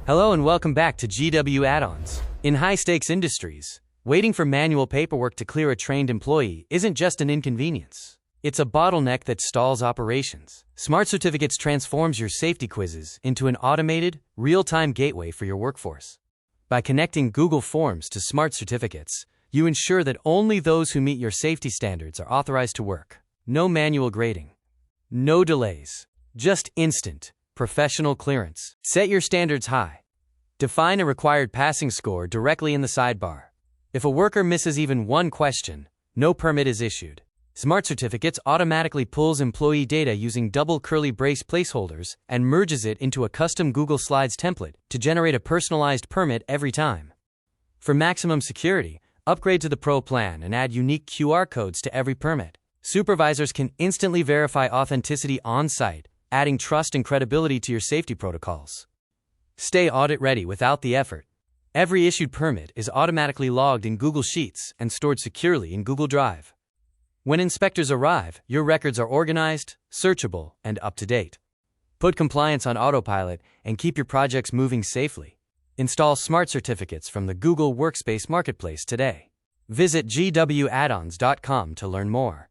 Hello and welcome back to GW Add-ons. In high-stakes industries, waiting for manual paperwork to clear a trained employee isn't just an inconvenience. It's a bottleneck that stalls operations. Smart Certificates transforms your safety quizzes into an automated, real-time gateway for your workforce. By connecting Google Forms to Smart Certificates, you ensure that only those who meet your safety standards are authorized to work. No manual grading. No delays. Just instant, professional clearance. Set your standards high. Define a required passing score directly in the sidebar. If a worker misses even one question, no permit is issued. Smart Certificates automatically pulls employee data using double curly brace placeholders and merges it into a custom Google Slides template to generate a personalized permit every time. For maximum security, upgrade to the Pro plan and add unique QR codes to every permit. Supervisors can instantly verify authenticity on-site, adding trust and credibility to your safety protocols. Stay audit-ready without the effort. Every issued permit is automatically logged in Google Sheets and stored securely in Google Drive. When inspectors arrive, your records are organized, searchable, and up-to-date. Put compliance on autopilot and keep your projects moving safely. Install Smart Certificates from the Google Workspace Marketplace today. Visit gwaddons.com to learn more.